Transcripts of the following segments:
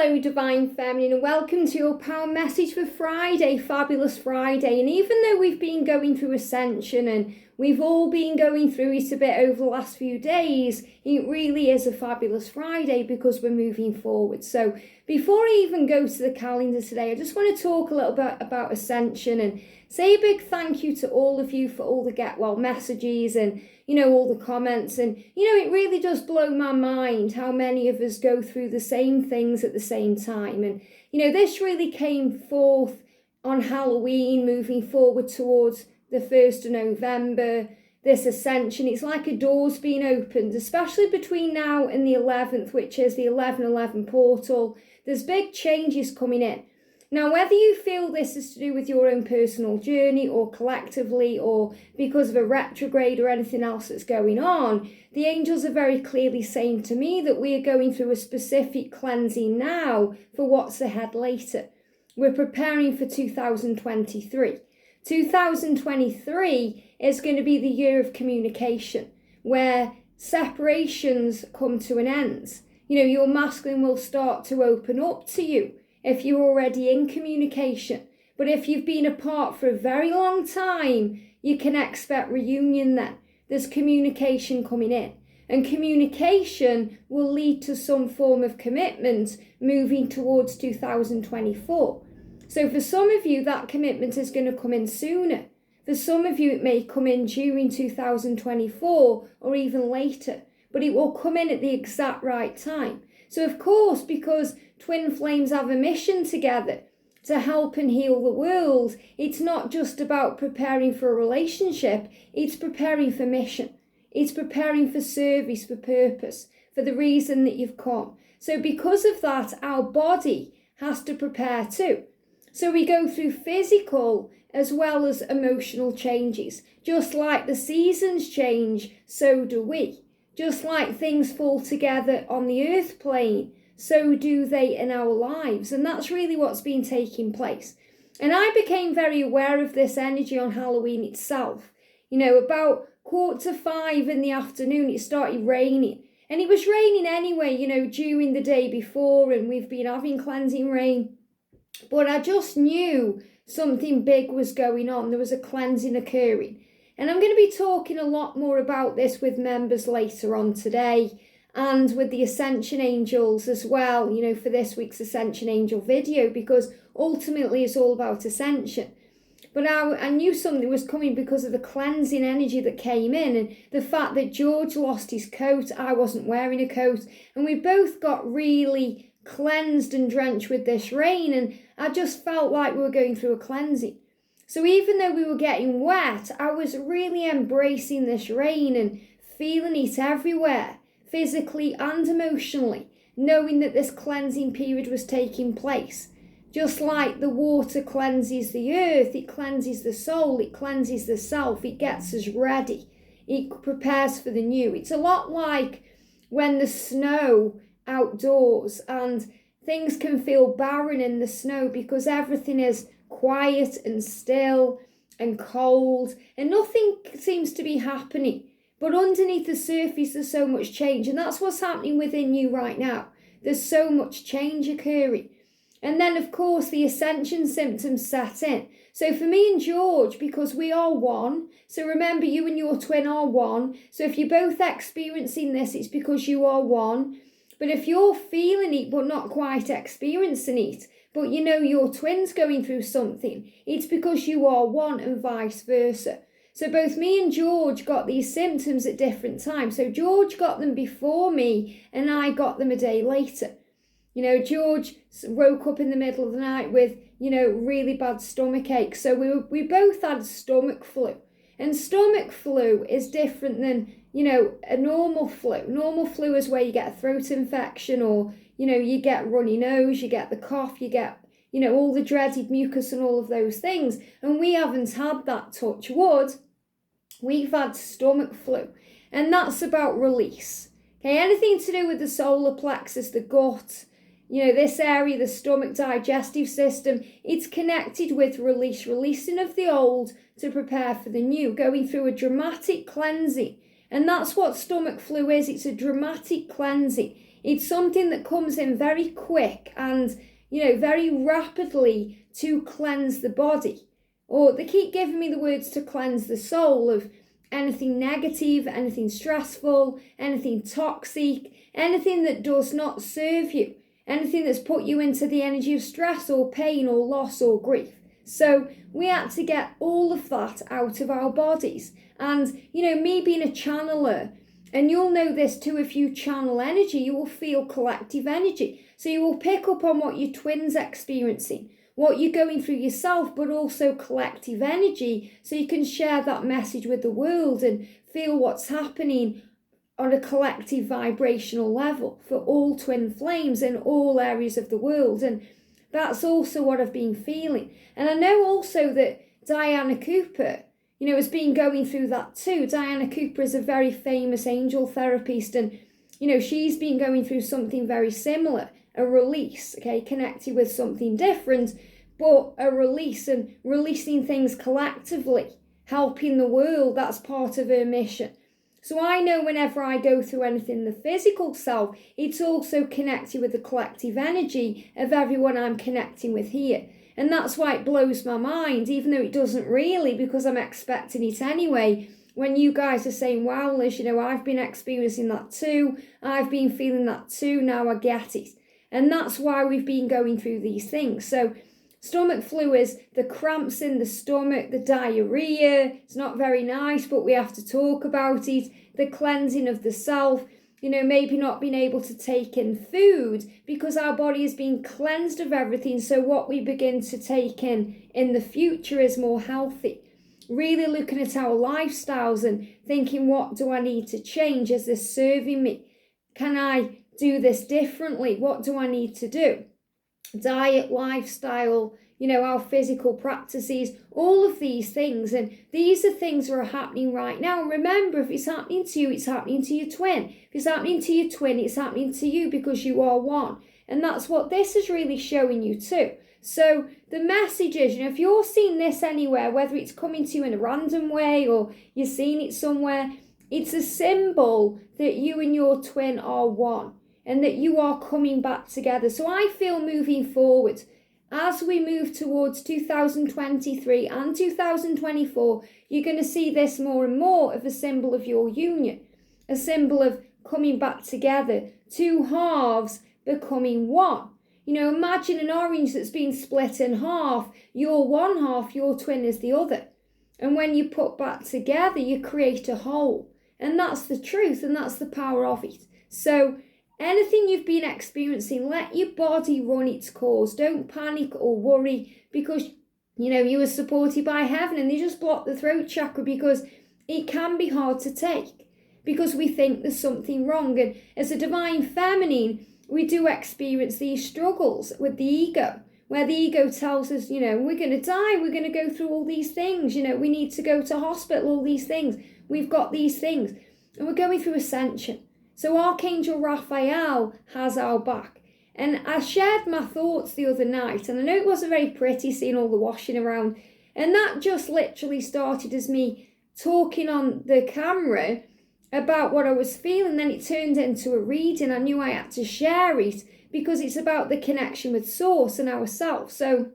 Hello Divine Feminine, and welcome to your power message for Friday, Fabulous Friday. And even though we've been going through Ascension and we've all been going through it a bit over the last few days, it really is a fabulous Friday because we're moving forward. So before I even go to the calendar today, I just want to talk a little bit about Ascension and say a big thank you to all of you for all the get well messages and all the comments. And it really does blow my mind how many of us go through the same things at the same time. And this really came forth on Halloween, moving forward towards the 1st of November, this Ascension. It's like a door's being opened, especially between now and the 11th, which is the 11/11 portal. There's big changes coming in. Now, whether you feel this is to do with your own personal journey or collectively or because of a retrograde or anything else that's going on, the angels are very clearly saying to me that we are going through a specific cleansing now for what's ahead later. We're preparing for 2023. 2023 is going to be the year of communication, where separations come to an end. Your masculine will start to open up to you if you're already in communication. But if you've been apart for a very long time, you can expect reunion then. There's communication coming in. And communication will lead to some form of commitment moving towards 2024. So for some of you, that commitment is going to come in sooner. For some of you, it may come in during 2024 or even later. But it will come in at the exact right time. So of course, because twin flames have a mission together to help and heal the world, it's not just about preparing for a relationship, it's preparing for mission. It's preparing for service, for purpose, for the reason that you've come. So because of that, our body has to prepare too. So we go through physical as well as emotional changes. Just like the seasons change, so do we. Just like things fall together on the earth plane, so do they in our lives. And that's really what's been taking place. And I became very aware of this energy on Halloween itself. About 4:45 in the afternoon, it started raining. And it was raining anyway, during the day before, and we've been having cleansing rain. But I just knew something big was going on. There was a cleansing occurring. And I'm going to be talking a lot more about this with members later on today and with the Ascension Angels as well, for this week's Ascension Angel video, because ultimately it's all about Ascension. But I knew something was coming because of the cleansing energy that came in and the fact that George lost his coat, I wasn't wearing a coat, and we both got really cleansed and drenched with this rain, and I just felt like we were going through a cleansing. So even though we were getting wet, I was really embracing this rain and feeling it everywhere, physically and emotionally, knowing that this cleansing period was taking place. Just like the water cleanses the earth, it cleanses the soul, it cleanses the self, it gets us ready, it prepares for the new. It's a lot like when the snow outdoors and things can feel barren in the snow because everything is quiet and still and cold and nothing seems to be happening. But underneath the surface there's so much change, and that's what's happening within you right now. There's so much change occurring. And then of course the Ascension symptoms set in. So for me and George, because we are one, so remember you and your twin are one, so if you're both experiencing this, it's because you are one. But if you're feeling it but not quite experiencing it, but your twin's going through something, it's because you are one and vice versa. So both me and George got these symptoms at different times. So George got them before me and I got them a day later. George woke up in the middle of the night with, really bad stomach ache. So we both had stomach flu. And stomach flu is different than, a normal flu. Normal flu is where you get a throat infection or, you get runny nose, you get the cough, you get, all the dreaded mucus and all of those things. And we haven't had that, touch wood. We've had stomach flu. And that's about release. Okay, anything to do with the solar plexus, the gut, this area, the stomach, digestive system, it's connected with release, releasing of the old to prepare for the new, going through a dramatic cleansing. And that's what stomach flu is. It's a dramatic cleansing. It's something that comes in very quick and, very rapidly to cleanse the body. Or they keep giving me the words to cleanse the soul of anything negative, anything stressful, anything toxic, anything that does not serve you, anything that's put you into the energy of stress or pain or loss or grief. So we had to get all of that out of our bodies. And, me being a channeler, and you'll know this too, if you channel energy, you will feel collective energy. So you will pick up on what your twin's experiencing, what you're going through yourself, but also collective energy, so you can share that message with the world and feel what's happening on a collective vibrational level for all twin flames in all areas of the world. And that's also what I've been feeling. And I know also that Diana Cooper, has been going through that too. Diana Cooper is a very famous angel therapist, and, she's been going through something very similar, a release, connected with something different, but a release and releasing things collectively, helping the world. That's part of her mission. So I know whenever I go through anything in the physical self, it's also connected with the collective energy of everyone I'm connecting with here. And that's why it blows my mind, even though it doesn't really, because I'm expecting it anyway. When you guys are saying, wow, Liz, I've been experiencing that too. I've been feeling that too. Now I get it. And that's why we've been going through these things. So stomach flu is the cramps in the stomach, the diarrhea. It's not very nice, but we have to talk about it. The cleansing of the self, maybe not being able to take in food because our body has been cleansed of everything. So what we begin to take in the future is more healthy. Really looking at our lifestyles and thinking, what do I need to change? Is this serving me? Can I do this differently? What do I need to do? Diet, lifestyle, our physical practices, all of these things. And these are things that are happening right now. Remember, if it's happening to you, it's happening to your twin. If it's happening to your twin, it's happening to you because you are one. And that's what this is really showing you too. So the message is, if you're seeing this anywhere, whether it's coming to you in a random way or you're seeing it somewhere, it's a symbol that you and your twin are one and that you are coming back together. So I feel moving forward, as we move towards 2023 and 2024, you're going to see this more and more of a symbol of your union, a symbol of coming back together, two halves becoming one. Imagine an orange that's been split in half. You're one half, your twin is the other. And when you put back together, you create a whole. And that's the truth, and that's the power of it. So anything you've been experiencing, let your body run its course. Don't panic or worry because, you were supported by heaven and they just block the throat chakra because it can be hard to take because we think there's something wrong. And as a divine feminine, we do experience these struggles with the ego, where the ego tells us, we're going to die, we're going to go through all these things, we need to go to hospital, all these things. We've got these things. And we're going through Ascension. So Archangel Raphael has our back. And I shared my thoughts the other night, and I know it wasn't very pretty seeing all the washing around. And that just literally started as me talking on the camera about what I was feeling. Then it turned into a reading. I knew I had to share it because it's about the connection with Source and ourselves. So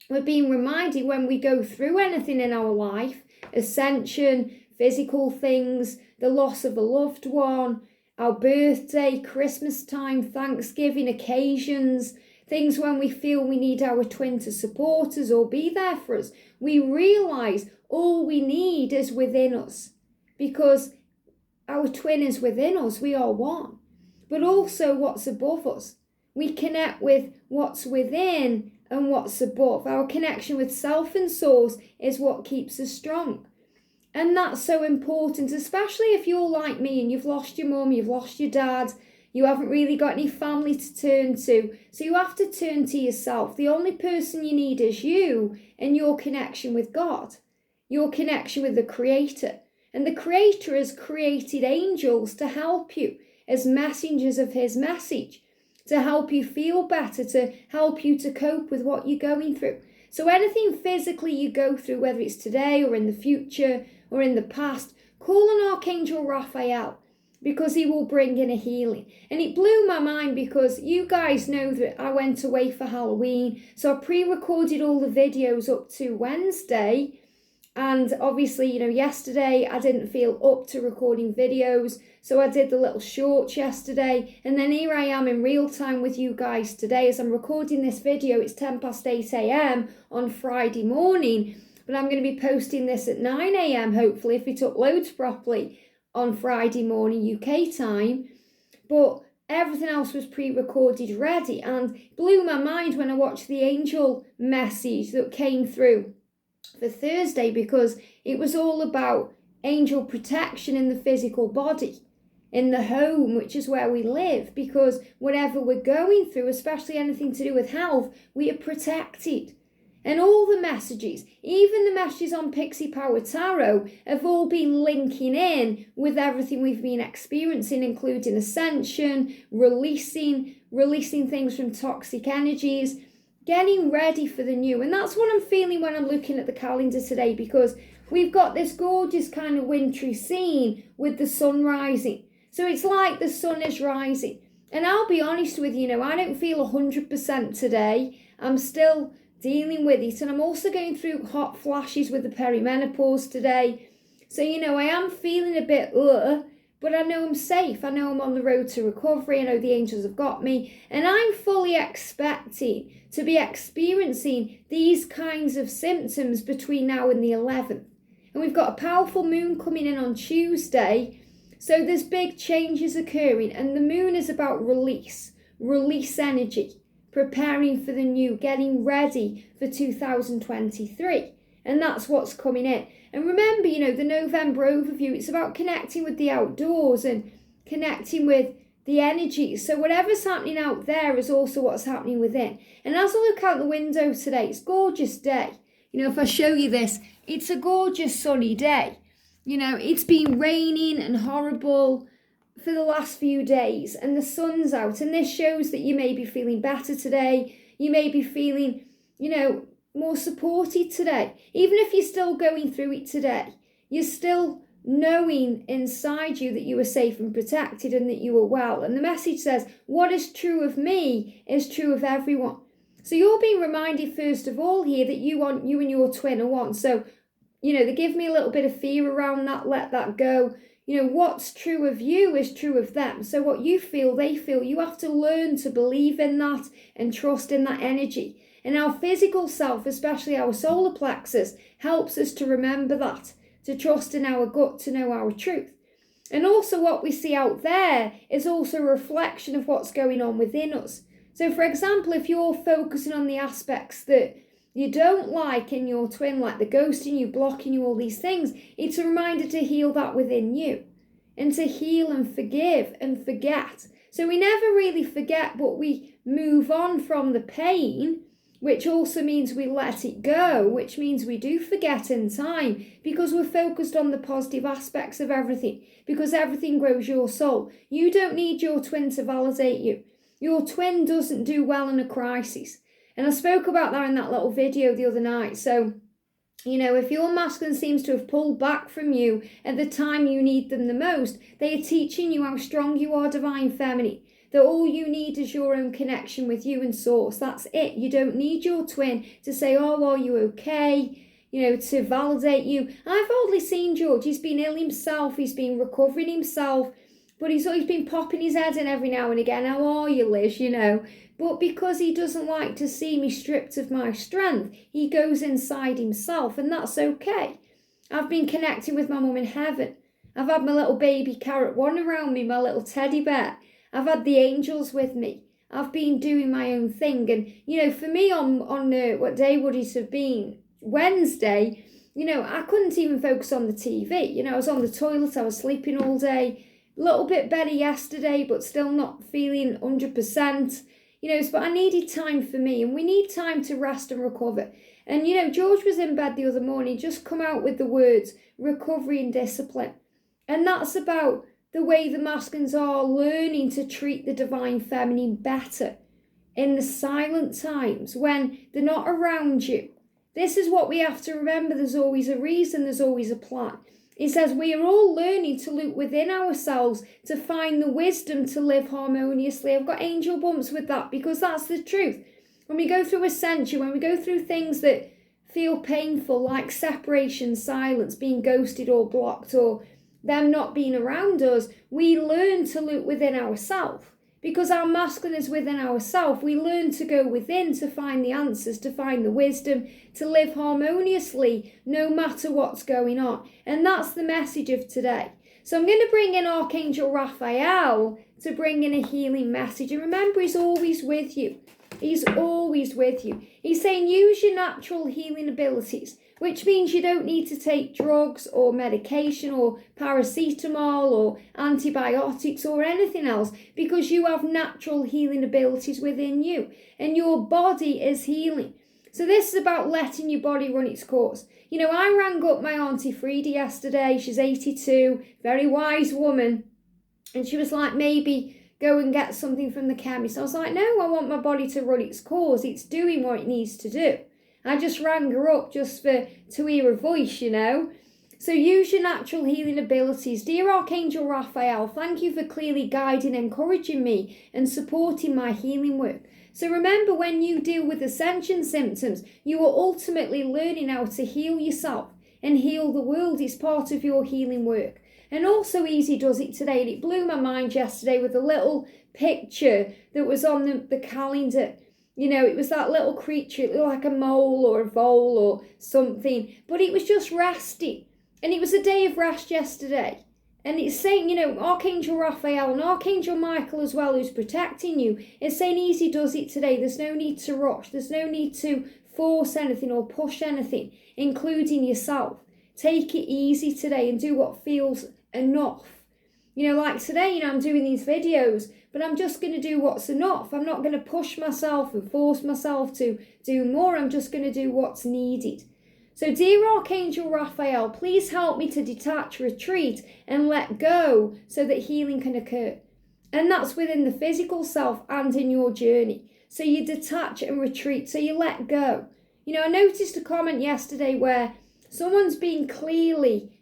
we're being reminded when we go through anything in our life, Ascension, physical things, the loss of a loved one, our birthday, Christmas time, Thanksgiving occasions, things when we feel we need our twin to support us or be there for us, we realise all we need is within us because our twin is within us, we are one. But also what's above us. We connect with what's within and what's above. Our connection with self and source is what keeps us strong. And that's so important, especially if you're like me and you've lost your mum, you've lost your dad, you haven't really got any family to turn to. So you have to turn to yourself. The only person you need is you and your connection with God, your connection with the Creator. And the Creator has created angels to help you as messengers of His message, to help you feel better, to help you to cope with what you're going through. So anything physically you go through, whether it's today or in the future or in the past, call on Archangel Raphael. because he will bring in a healing. And it blew my mind because you guys know that I went away for Halloween. So I pre-recorded all the videos up to Wednesday. And obviously, yesterday I didn't feel up to recording videos. So I did the little shorts yesterday. And then here I am in real time with you guys today. As I'm recording this video, it's 8:10 a.m. on Friday morning. But I'm going to be posting this at 9 a.m. hopefully, if it uploads properly, on Friday morning UK time. But everything else was pre-recorded ready, and it blew my mind when I watched the angel message that came through for Thursday, because it was all about angel protection in the physical body, in the home, which is where we live, because whatever we're going through, especially anything to do with health, we are protected. And all the messages, even the messages on Pixie Power Tarot, have all been linking in with everything we've been experiencing, including ascension, releasing things from toxic energies, getting ready for the new. And that's what I'm feeling when I'm looking at the calendar today, because we've got this gorgeous kind of wintry scene with the sun rising. So it's like the sun is rising. And I'll be honest with you, I don't feel 100% today. I'm still dealing with it, and I'm also going through hot flashes with the perimenopause today. So I am feeling a bit but I know I'm safe. I know I'm on the road to recovery. I know the angels have got me, and I'm fully expecting to be experiencing these kinds of symptoms between now and the 11th. And we've got a powerful moon coming in on Tuesday, so there's big changes occurring, and the moon is about release energy, preparing for the new, getting ready for 2023. And that's what's coming in. And remember, the November overview, it's about connecting with the outdoors and connecting with the energies. So whatever's happening out there is also what's happening within. And as I look out the window today, it's a gorgeous day. If I show you this, it's a gorgeous sunny day. It's been raining and horrible for the last few days, and the sun's out, and this shows that you may be feeling better today. You may be feeling, more supported today. Even if you're still going through it today, you're still knowing inside you that you are safe and protected and that you are well. And the message says, what is true of me is true of everyone. So you're being reminded, first of all, here that you and your twin are one. So, they give me a little bit of fear around that. Let that go. What's true of you is true of them. So what you feel, they feel. You have to learn to believe in that and trust in that energy. And our physical self, especially our solar plexus, helps us to remember that, to trust in our gut, to know our truth. And also what we see out there is also a reflection of what's going on within us. So for example, if you're focusing on the aspects that you don't like in your twin, like the ghosting you, blocking you, all these things, it's a reminder to heal that within you and to heal and forgive and forget. So we never really forget, but we move on from the pain, which also means we let it go, which means we do forget in time, because we're focused on the positive aspects of everything, because everything grows your soul. You don't need your twin to validate you. Your twin doesn't do well in a crisis. And I spoke about that in that little video the other night. So, if your masculine seems to have pulled back from you at the time you need them the most, they are teaching you how strong you are, divine feminine. That all you need is your own connection with you and source. That's it. You don't need your twin to say, oh, are you okay? To validate you. I've hardly seen George. He's been ill himself. He's been recovering himself. But he's always been popping his head in every now and again. How are you, Liz? But because he doesn't like to see me stripped of my strength, he goes inside himself, and that's okay. I've been connecting with my mum in heaven. I've had my little baby carrot one around me, my little teddy bear. I've had the angels with me. I've been doing my own thing. And, for me on what day would it have been? Wednesday, I couldn't even focus on the TV. I was on the toilet, I was sleeping all day. A little bit better yesterday, but still not feeling 100%. But I needed time for me, and we need time to rest and recover. And, George was in bed the other morning, just come out with the words recovery and discipline. And that's about the way the masculines are learning to treat the divine feminine better in the silent times when they're not around you. This is what we have to remember. There's always a reason, there's always a plan. He says we are all learning to look within ourselves to find the wisdom to live harmoniously. I've got angel bumps with that because that's the truth. When we go through ascension, when we go through things that feel painful, like separation, silence, being ghosted or blocked, or them not being around us, we learn to look within ourselves. Because our masculine is within ourselves, we learn to go within to find the answers, to find the wisdom, to live harmoniously no matter what's going on. And that's the message of today. So I'm going to bring in Archangel Raphael to bring in a healing message. And remember, he's always with you. He's always with you. He's saying use your natural healing abilities, which means you don't need to take drugs or medication or paracetamol or antibiotics or anything else, because you have natural healing abilities within you and your body is healing. So this is about letting your body run its course. You know, I rang up my Auntie Frida yesterday. She's 82, very wise woman. And she was like, maybe go and get something from the chemist. I was like, no, I want my body to run its course. It's doing what it needs to do. I just rang her up just to hear her voice, you know. So use your natural healing abilities. Dear Archangel Raphael, thank you for clearly guiding, encouraging me and supporting my healing work. So remember, when you deal with ascension symptoms, you are ultimately learning how to heal yourself and heal the world. It's part of your healing work. And also Easy does it today, and it blew my mind yesterday with a little picture that was on the calendar. You know, it was that little creature, it looked like a mole or a vole or something, but it was just resting. And it was a day of rest yesterday. And it's saying, you know, Archangel Raphael and Archangel Michael as well, who's protecting you, is saying Easy does it today. There's no need to rush. There's no need to force anything or push anything, including yourself. Take it easy today and do what feels enough. You know, like today, you know, I'm doing these videos, but I'm just going to do what's enough. I'm not going to push myself and force myself to do more. I'm just going to do what's needed. So dear Archangel Raphael, please help me to detach, retreat, and let go so that healing can occur. And that's within the physical self and in your journey. So you detach and retreat, so you let go. You know, I noticed a comment yesterday where someone's been clearly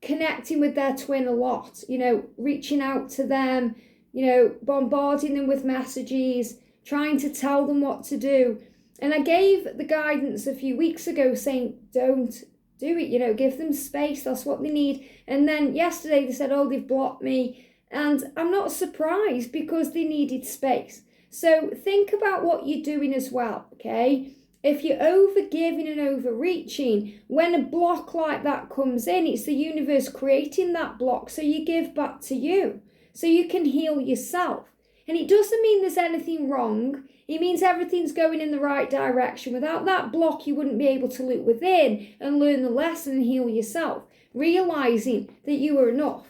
connecting with their twin a lot, you know, reaching out to them, you know, bombarding them with messages, trying to tell them what to do. And I gave the guidance a few weeks ago saying, don't do it, you know, give them space, that's what they need. And then yesterday they said, oh, they've blocked me. And I'm not surprised because they needed space. So think about what you're doing as well, okay? If you're overgiving and overreaching, when a block like that comes in, it's the universe creating that block so you give back to you, so you can heal yourself. And it doesn't mean there's anything wrong. It means everything's going in the right direction. Without that block, you wouldn't be able to look within and learn the lesson and heal yourself, realising that you are enough.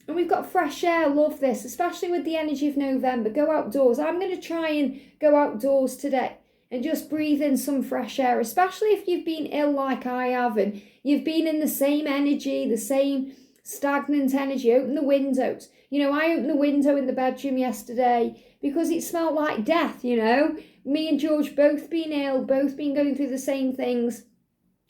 And we've got fresh air, love this, especially with the energy of November. Go outdoors. I'm going to try and go outdoors today and just breathe in some fresh air, especially if you've been ill like I have and you've been in the same energy, the same stagnant energy. Open the windows. You know, I opened the window in the bedroom yesterday because it smelled like death, you know. Me and George both been ill, both been going through the same things.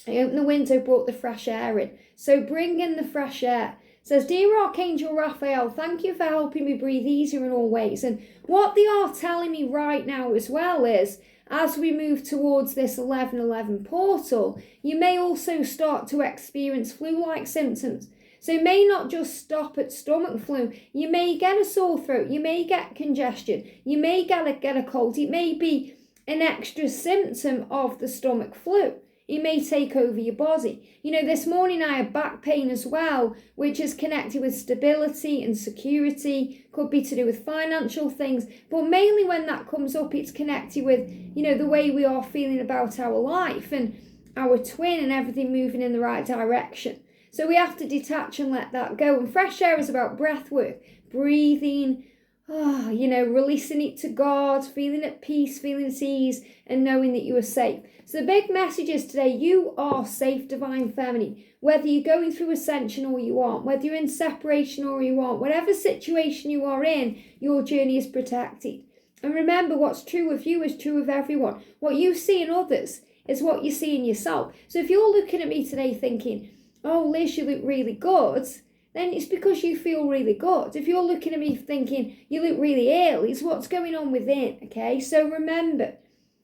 I opened the window, brought the fresh air in. So bring in the fresh air. It says, dear Archangel Raphael, thank you for helping me breathe easier in all ways. And what they are telling me right now as well is, as we move towards this 11/11 portal, you may also start to experience flu-like symptoms. So it may not just stop at stomach flu. You may get a sore throat. You may get congestion. You may get a cold. It may be an extra symptom of the stomach flu. It may take over your body. You know, this morning I had back pain as well, which is connected with stability and security. Could be to do with financial things. But mainly when that comes up, it's connected with, you know, the way we are feeling about our life and our twin and everything moving in the right direction. So we have to detach and let that go. And fresh air is about breath work, breathing, you know, releasing it to God, feeling at peace, feeling at ease, and knowing that you are safe. So the big message is today, you are safe, divine feminine. Whether you're going through ascension or you aren't, whether you're in separation or you aren't, whatever situation you are in, your journey is protected. And remember, what's true of you is true of everyone. What you see in others is what you see in yourself. So if you're looking at me today thinking, oh, Liz, you look really good, then it's because you feel really good. If you're looking at me thinking you look really ill, it's what's going on within, okay? So remember,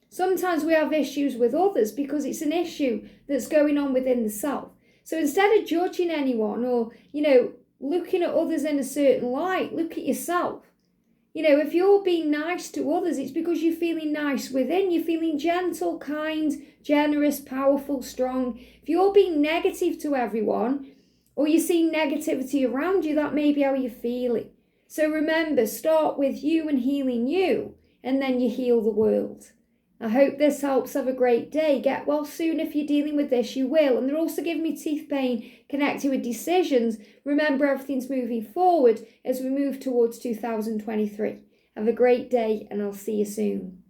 sometimes we have issues with others because it's an issue that's going on within the self. So instead of judging anyone or, looking at others in a certain light, look at yourself. If you're being nice to others, it's because you're feeling nice within. You're feeling gentle, kind, generous, powerful, strong. If you're being negative to everyone, or you see negativity around you, that may be how you're feeling. So remember, start with you and healing you, and then you heal the world. I hope this helps. Have a great day. Get well soon. If you're dealing with this, you will. And they're also giving me teeth pain connected with decisions. Remember, everything's moving forward as we move towards 2023. Have a great day, and I'll see you soon.